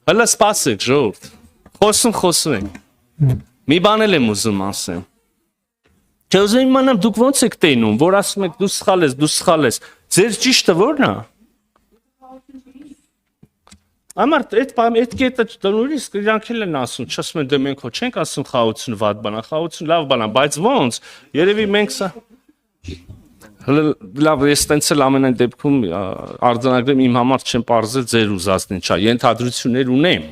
Հələ սպասեք, ժողովուրդ։ Խոսում ենք։ Մի բան էլ եմ ուզում ասեմ։ Չէ, ուզում եմ իմանամ դուք ո՞նց եք տենում, որ ասում եք դու սխալ ես։ Ձեր ճիշտը ո՞րն է։ Ամար այդ կետը նույնիսկ իրանք էլ են ասում, չասում են դե մենք հո չենք ասում խաղաղությունը վատ բան է, խաղաղությունը լավ բան է, բայց ո՞նց։ Երևի մենք սա լավ, ես տենց էլ ամենայն դեպքում արձանագրեմ իմ համար չեմ պարզել ձեր ուզածն ինչա, ենթադրություններ ունեմ,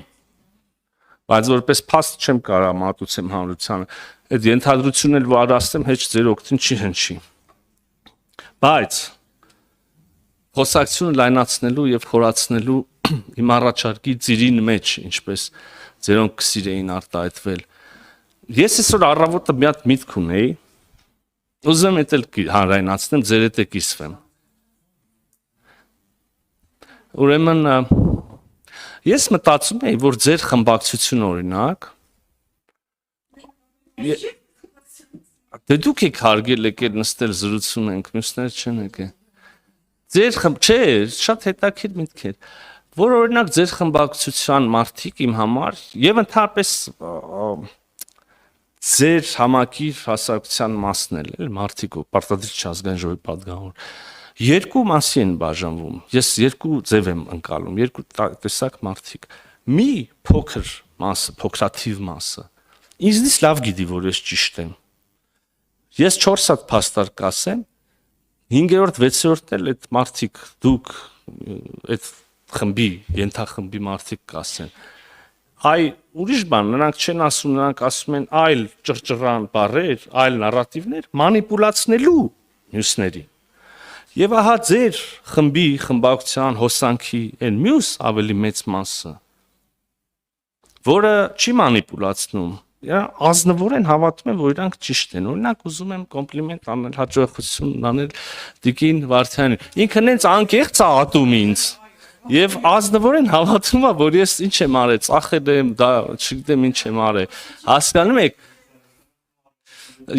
բայց որպես փաստ չեմ կարող մատուցեմ հանրությանը, այդ ենթադրությունն էլ որ ասեմ հեչ ձեր օգտին չի հնչի, բայց խոսակցությունը լայնացնելու եւ խորացնելու իմ առաջարկի ծիրին մեջ, ինչպես ձերոնք կսիրեին արտահայտվել, ես այսօր առավոտը մի հատ միտք ունեի, ուզում եմ էլ հանրայնացնեմ, ձեր հետ կիսվեմ։ Ուրեմն ես մտածում էի, որ ձեր խմբակցությունը օրինակ դե դուք եք հարգել եկել նստել զրուցում ենք, մյուսները չեն եկել։ Ձեր չէ, շատ հետաքրքիր միտք էր, որ օրինակ ձեր խմբակցության մարդիկ իմ համար եւ ընդհանրապես ձեր համակիր հասարակության մասն էլ մարդիկ ու պարտադիր չազգային ժողովի պատգամավոր երկու մասի են բաժանվում ես երկու ձև եմ ընկալում երկու տեսակ մարդիկ մի փոքր մասը փոքրաթիվ մասը ինձնից լավ գիտի որ ես ճիշտ եմ ես 4 հատ փաստարկ կասեմ 5-րդ 6-րդ էլ այդ մարդիկ դուք այդ խմբի ենթախմբի մարդիկ կասեն Այ ուրիշ բան, նրանք չեն ասում, նրանք ասում են այլ ճռճռան բառեր, այլ նարատիվներ մանիպուլացնելու մյուսների։ Եվ ահա ձեր խմբի, խմբակցության, հոսանքի այն մյուս ավելի մեծ մասը, որը չի մանիպուլացնում, ազնվորեն հավատում են, որ իրանք ճիշտ են։ Օրինակ ուզում եմ կոմպլիմենտ անել, հաջողություն անել Տիկին Վարդյանին։ Ինքը նենց անկեղծ ատում ինձ։ Եվ ազնվորեն հավատում է, որ ես ինչ եմ արել, ծախել եմ, դա չգիտեմ ինչ եմ արել, հասկանում եք,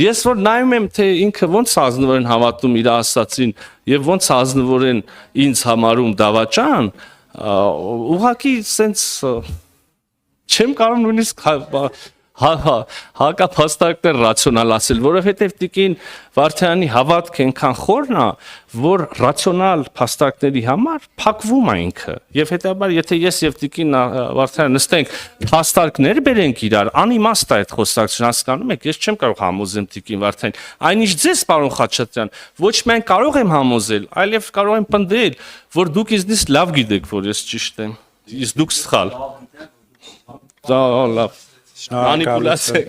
ես որ նայում եմ, թե ինքը ոնց ազնվորեն հավատում իր ասածին և ոնց ազնվորեն ինձ համարում դավաճան, ուղղակի սենց չեմ կարող նույնիսկ հակափաստարկներ ռացիոնալ ասել, որովհետև Տիկին Վարդյանի հավատք այնքան խորն է, որ ռացիոնալ փաստարկների համար փակվում է ինքը։ Եվ հետաբար, եթե ես եւ Տիկին Վարդյանը նստենք, փաստարկներ բերենք իրար, անիմաստ է այդ խոսակցությունը, հասկանում եք, ես չեմ կարող համոզեմ Տիկին Վարդյանին։ Այնինչ ձեզ, պարոն Խաչատրյան, ոչ միայն կարող եմ համոզել, այլև կարող եմ պնդել, որ դուք ինձնից լավ գիտեք, որ ես ճիշտ եմ, իսկ դուք սխալ։ Դա լավ։ Մանիպուլացիա։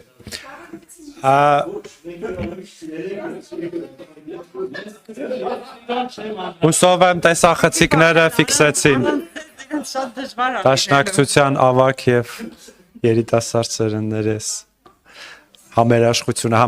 Հուսով եմ տեսախցիկները ֆիքսեցին դաշնակցության ավագ և երիտասարդ սերնդներես համերաշխությունը